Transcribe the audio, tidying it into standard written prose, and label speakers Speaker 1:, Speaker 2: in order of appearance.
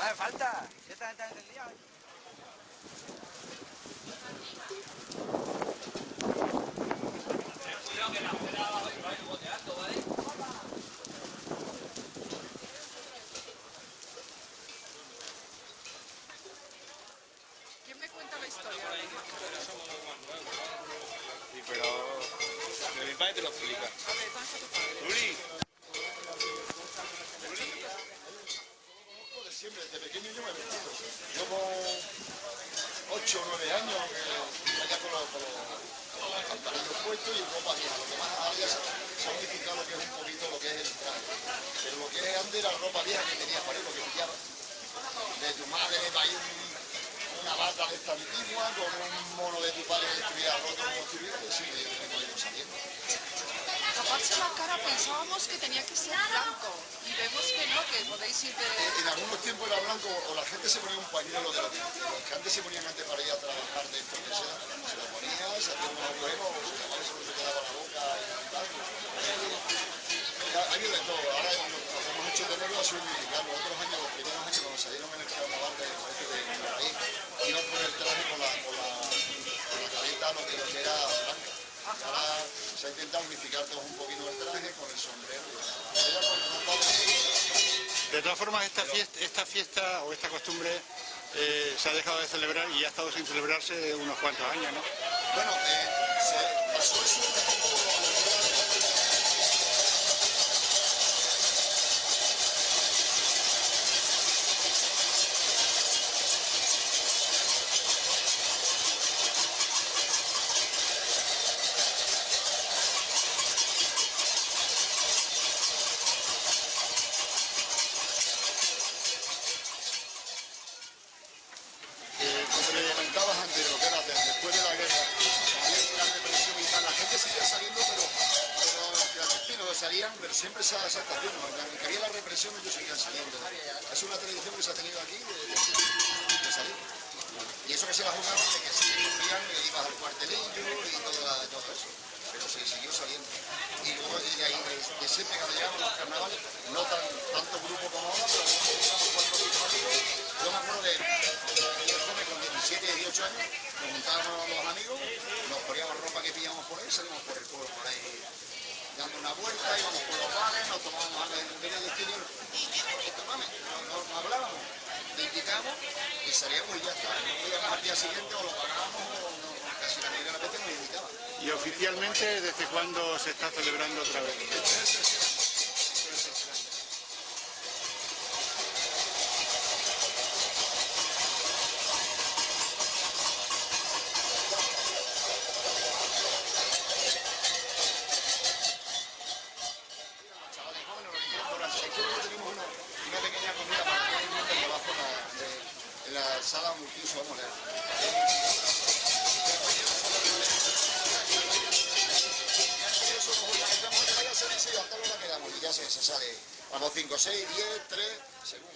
Speaker 1: No hace falta, si esta gente es liado. Cuidado que la fuera va a ir boteando, ¿vale?
Speaker 2: ¿Quién me cuenta la historia?
Speaker 3: Sí, pero de mi padre te lo explica. Luli.
Speaker 4: Siempre, desde pequeño yo me he vestido. Yo con 8 o 9 años, allá con los pantalones puestos y ropa vieja. Lo que más había significado lo que es un poquito lo que es el traje. Pero lo que es antes era ropa vieja que tenías por ahí, lo que pillaba. De tu madre va a ir una bata de esta antigua, con un mono de tu padre que estuviera roto como estuviera, y sí, me he ido saliendo.
Speaker 2: Taparse la cara pensábamos que tenía que ser blanco y vemos que no, que podéis ir de...
Speaker 4: En algunos tiempos era blanco o la gente se ponía un pañuelo de los que antes se ponían antes para ir a trabajar dentro de seda, se lo ponía, se hacía unos abuelos, o se llamaba eso, se quedaba la boca y tal. Ha habido de todo, ahora lo que hemos hecho tenerlo ha sido unificar. Los otros años, los primeros años cuando salieron en el carnaval de ahí, iban con el traje con la careta, lo que era blanca. Ahora se ha intentado unificar todos un poquito el traje con el sombrero.
Speaker 5: De todas formas, esta fiesta o esta costumbre se ha dejado de celebrar y ha estado sin celebrarse unos cuantos años, ¿no?
Speaker 4: Bueno, se pasó eso un poco... Después de la guerra, la represión y tal, la gente seguía saliendo, pero clandestinos salían, pero siempre esa actuación, aunque había la represión, ellos seguían saliendo. Es una tradición que se ha tenido aquí de salir. Y eso que se la jugaban de que si cumplían, ibas al cuartelillo y todo eso. Pero se siguió saliendo. Y luego de ahí, de siempre cuando llegaban los carnavales, no tanto grupo como ahora, pero éramos 4 o 5 amigos. Yo me acuerdo de con 17 y 18 años, nos juntábamos los amigos, nos poníamos ropa que pillamos por ahí, salimos por el pueblo por ahí dando una vuelta, íbamos por los bares, nos tomábamos algo de destino y tomamos, nos hablábamos, te indicamos y salíamos y ya está. Nos íbamos al día siguiente o lo pagábamos o no, casi la mayoría de las veces nos invitaban.
Speaker 5: ¿Y oficialmente desde cuándo se está celebrando otra vez?
Speaker 4: En la sala multiuso, vamos a ver. Y ya se sale. Vamos 5, 6, 10, 3, según.